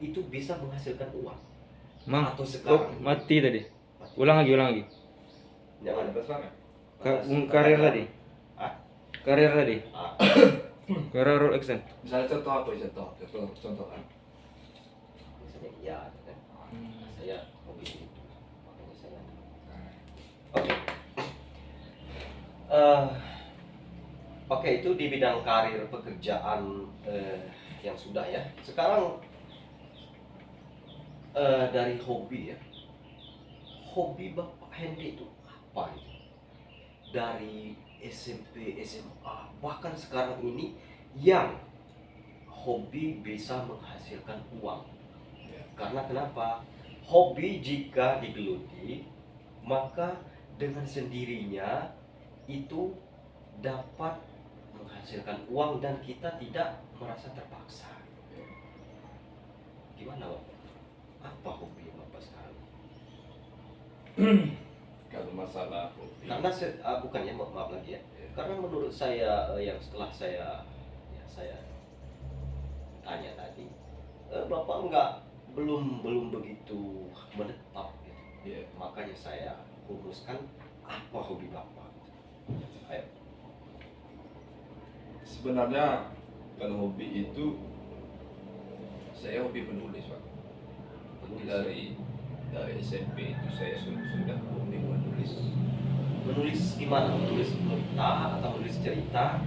itu bisa menghasilkan uang Mang, atau kok sekarang mati tadi? mati. Ulang lagi. Jangan Karir tadi. Ah? Karir tadi. Ah. Karir role action. Misalnya contoh apa ya, contoh kan. Misalnya iya kan. Saya hobi itu makanya saya Eh, oke, itu di bidang karir pekerjaan yang sudah ya. Sekarang dari hobi ya. Hobi Bapak Hendy itu apa itu? Dari SMP, SMA, bahkan sekarang ini yang hobi bisa menghasilkan uang. Karena kenapa? Hobi jika digeluti, maka dengan sendirinya itu dapat menghasilkan uang dan kita tidak merasa terpaksa. Gimana Bapak? Apa hobi Bapak sekarang? Kalau masalah hobi, Karena bukan ya, maaf lagi ya. Karena menurut saya yang setelah saya tanya tadi, Bapak belum begitu menetap gitu. Makanya saya rumuskan apa hobi Bapak. Ayo. sebenarnya kalau hobi itu saya hobi menulis Pak. Dari SMP itu saya sudah hobi menulis. Menulis gimana? Menulis berita atau menulis cerita?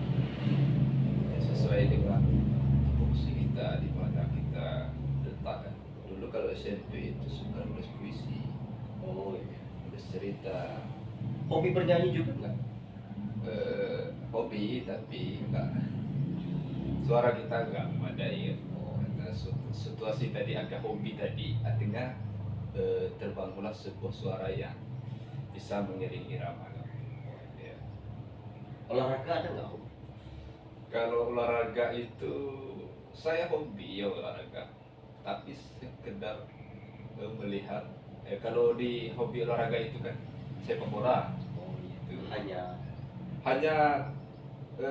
Ya, sesuai dengan fungsi kita di mana kita letakkan. Dulu kalau SMP itu suka nulis puisi, Oh iya. nulis cerita, Hobi bernyanyi juga enggak? hobi tapi enggak, suara kita enggak memadai ya. Karena situasi tadi agak hobi tadi artinya terbangunlah sebuah suara yang bisa mengiringi irama ya. Olahraga ada nggak hobi? Kalau olahraga itu saya hobi ya olahraga, tapi sekedar melihat. Kalau di hobi olahraga itu kan sepak bola, Oh iya. itu Hanya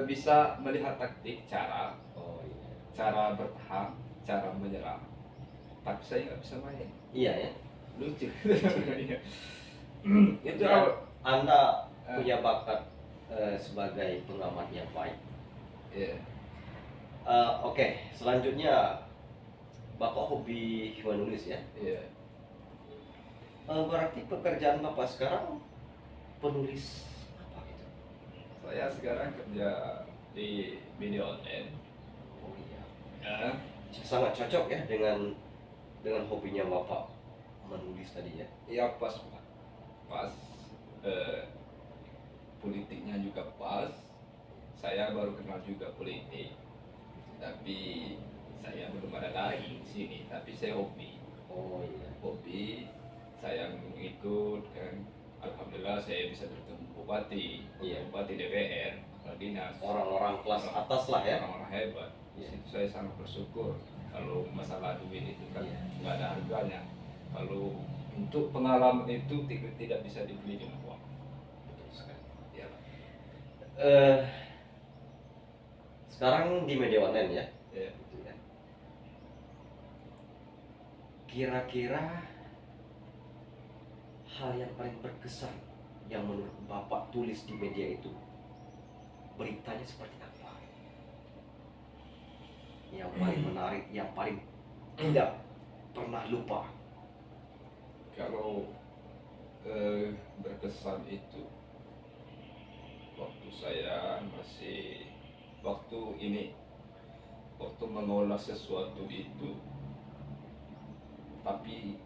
bisa melihat taktik, cara oh iya. cara bertahan, cara menyerang, tapi saya nggak bisa main. Iya ya. Lucu. Iya. Itu Ya, awal. Anda punya bakat sebagai pengamat yang baik. Iya. Oke, selanjutnya Bapak hobi menulis ya. Iya. Berarti pekerjaan Bapak sekarang penulis apa gitu? Saya sekarang kerja di media online. Oh iya. Ya. Sangat cocok ya dengan hobinya Bapak menulis tadi ya. Ya pas Pak. Pas politiknya juga pas. Saya baru kenal juga politik, tapi saya belum ada lari di sini. Tapi saya hobi, Oh iya. saya mengikut kan. Alhamdulillah saya bisa bertemu bupati, Iya. bupati DPR, kepala dinas, Orang-orang kelas atas lah ya. orang-orang hebat. Di Iya. situ saya sangat bersyukur. Kalau masalah duit itu kan Iya. nggak ada harganya. Kalau untuk pengalaman itu tidak bisa dibeli dengan uang. Betul sekali. Ya. Eh, Sekarang di media online ya. Ya. Gitu ya. Kira-kira hal yang paling berkesan yang menurut Bapak tulis di media itu beritanya seperti apa? Yang paling menarik, yang paling tidak pernah lupa. Kalau berkesan itu waktu saya masih waktu mengolah sesuatu itu, tapi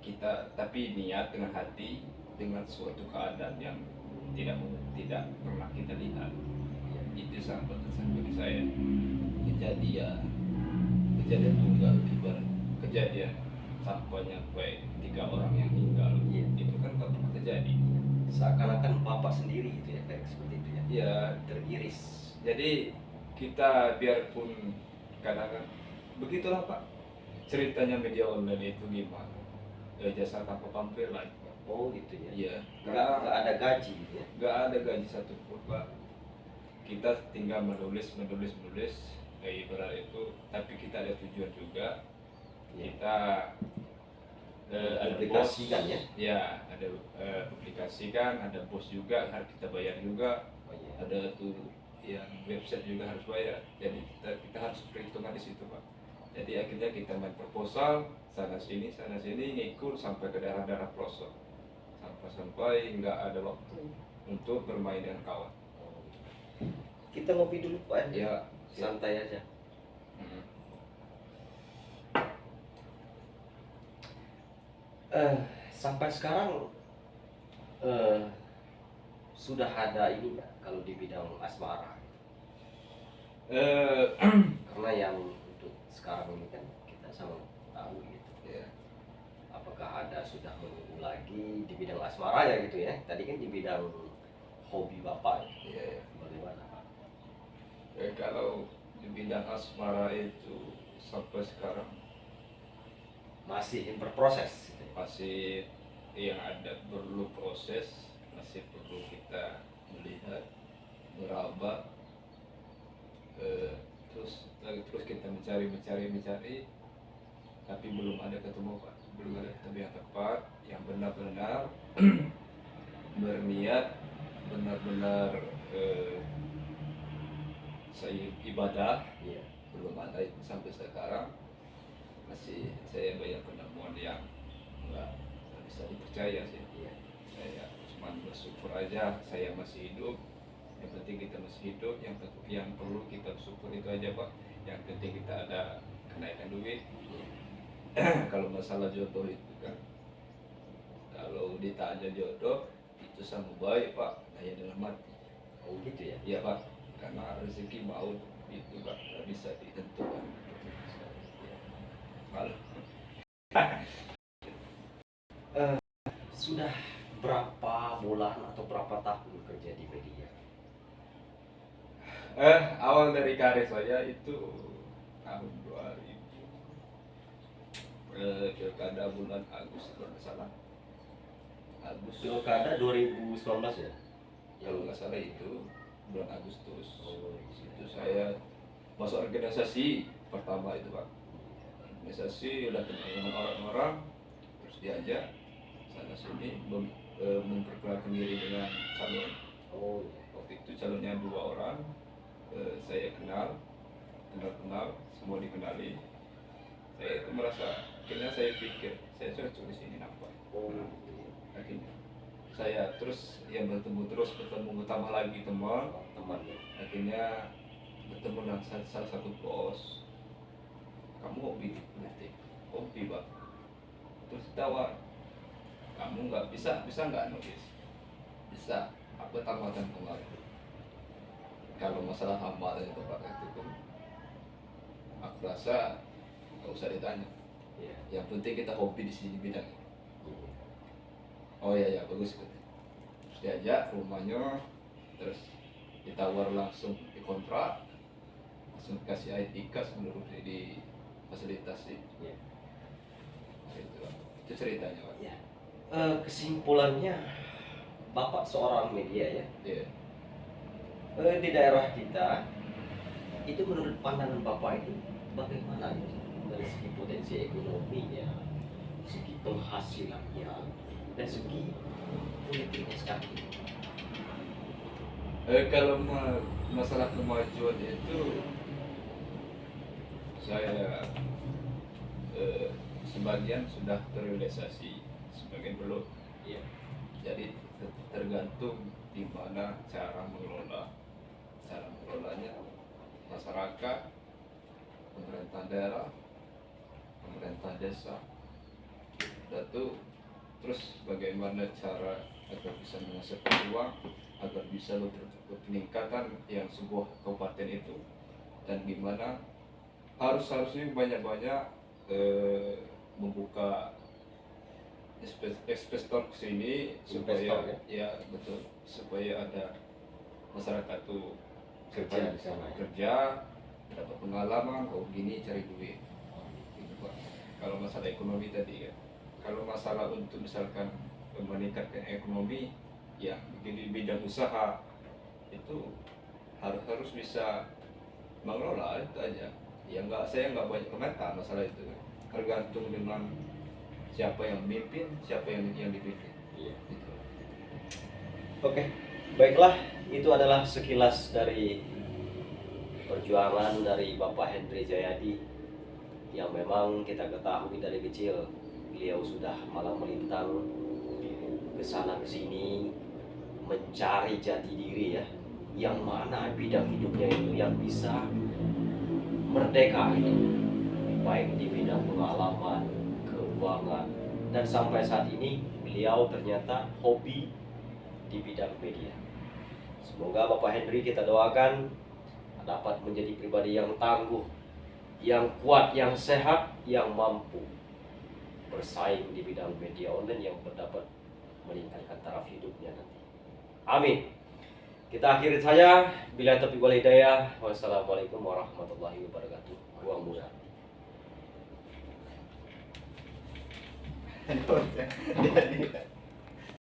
niat dengan hati dengan suatu keadaan yang tidak pernah kita lihat. Itu sangat berkesan bagi saya. Kejadian tunggal, ibarat kejadian sampai nyampe 3 orang yang meninggal. Iya. Itu kan tak pernah terjadi. Seakan-akan Bapak sendiri gitu ya, kayak seperti itu ya. Ya, Teriris. jadi kita biarpun kadang begitulah Pak, ceritanya media online itu gimana, jasa tanpa tampilan. Oh gitu ya. Iya, Nggak ada gaji gitu ya. nggak ada gaji satupun Pak. Kita tinggal menulis, ibarat itu, tapi kita ada tujuan juga. kita ada Aplikasikan bos, ya ada aplikasikan, ada bos juga harus kita bayar juga, Oh, iya. ada tuh yang website juga harus bayar, jadi kita harus perhitungan di situ Pak. Jadi akhirnya kita main proposal sana sini ngikut sampai ke daerah-daerah pelosok, sampai nggak ada waktu untuk bermain dengan kawan. Kita ngopi dulu Pak ya. Ya, Santai aja. hmm. Sampai sekarang sudah ada ini nggak kalau di bidang asmara? Eh, Karena yang untuk sekarang ini kan kita sama tahu gitu. ya. Apakah ada sudah menunggu lagi di bidang asmara ya gitu ya? Tadi kan di bidang hobi Bapak, Ya, ya. bagaimana Pak? Kalau di bidang asmara itu sampai sekarang Masih berproses. Gitu ya? masih yang ada perlu proses, masih perlu kita melihat, meraba, terus kita mencari, tapi belum ada ketemu Pak, belum ada ketemu yang tepat, yang benar-benar berniat, benar-benar saya ibadah. Iya. Belum ada itu sampai sekarang, masih saya banyak penemuan yang nggak bisa dipercaya sih. Iya. Saya cuma bersyukur aja saya masih hidup, yang penting kita masih hidup, yang perlu kita bersyukur itu aja Pak. Yang penting kita ada kenaikan duit. Kalau masalah jodoh itu kan, kalau ditanya jodoh itu sama baik Pak, hanya dalam hati. Oh gitu ya. Iya Pak, karena rezeki maut itu Pak nggak bisa ditentukan. Kalau Sudah berapa bulan atau berapa tahun kerja di media? awal dari karir saya itu tahun 2000, pilkada bulan Agustus kalau nggak salah. Agustus. Pilkada 2019 ya? Kalau nggak salah itu bulan Agustus. Oh, Itu saya masuk organisasi pertama itu Pak. Organisasi udah kenal dengan orang-orang, terus diajak sana sini memperkenalkan diri dengan calon. Oh, Waktu itu calonnya 2 orang, saya kenal, semua dikenali. Saya itu merasa, akhirnya saya pikir saya cocok di sini nampak. oh, Akhirnya saya terus bertemu tambah lagi teman. teman ya. Akhirnya bertemu dengan salah satu bos. Kamu hobi politik? Hobi Pak. Terus ditawar, kamu nggak bisa nggak nulis? Bisa. Apa tamatan kemarin? Kalau masalah hambatan itu Pak, itu kan aku rasa nggak usah ditanya. Iya. Yang penting kita hobi di sini bidang. Iya. Oh ya bagus gitu. Terus diajak ke rumahnya, terus ditawar langsung dikontrak, langsung kasih ID kas menurut di fasilitasi. Iya. Itu ceritanya Pak. Iya. Kesimpulannya, Bapak seorang media ya. Iya. Di daerah kita itu menurut pandangan Bapak itu bagaimana ya? Dari segi potensi ekonominya, segi penghasilannya, dan segi politiknya sekarang ini. Kalau masalah kemajuan itu saya sebagian sudah terrealisasi, sebagian belum. Iya. Jadi tergantung di mana cara mengelolanya masyarakat, pemerintah daerah, pemerintah desa, dan terus bagaimana cara agar bisa menghasilkan uang, agar bisa peningkatan yang sebuah kabupaten itu, dan gimana harusnya banyak-banyak membuka investor ke sini supaya Investor, ya betul, supaya ada masyarakat tuh Kerja di sana, ya. kerja, dapat pengalaman, oh gini cari duit gitu Pak. Kalau masalah ekonomi tadi ya, kalau masalah untuk misalkan meningkatkan ekonomi ya di bidang usaha itu harus bisa mengelola itu aja ya. Saya nggak banyak komentar masalah itu. tergantung dengan siapa yang memimpin, siapa yang dipimpin. Iya. Gitu. Oke, baiklah, itu adalah sekilas dari perjuangan dari Bapak Henry Jayadi yang memang kita ketahui dari kecil beliau sudah malang melintang ke sana ke sini mencari jati diri ya, yang mana bidang hidupnya itu yang bisa merdeka itu, baik di bidang pengalaman, keuangan, dan sampai saat ini beliau ternyata hobi di bidang media. Semoga Bapak Henry kita doakan dapat menjadi pribadi yang tangguh, yang kuat, yang sehat, yang mampu bersaing di bidang media online yang dapat meningkatkan taraf hidupnya nanti. Amin. Kita akhiri saja. Bila taufiq wal hidayah. Wassalamualaikum warahmatullahi wabarakatuh. Buang muda. Jadi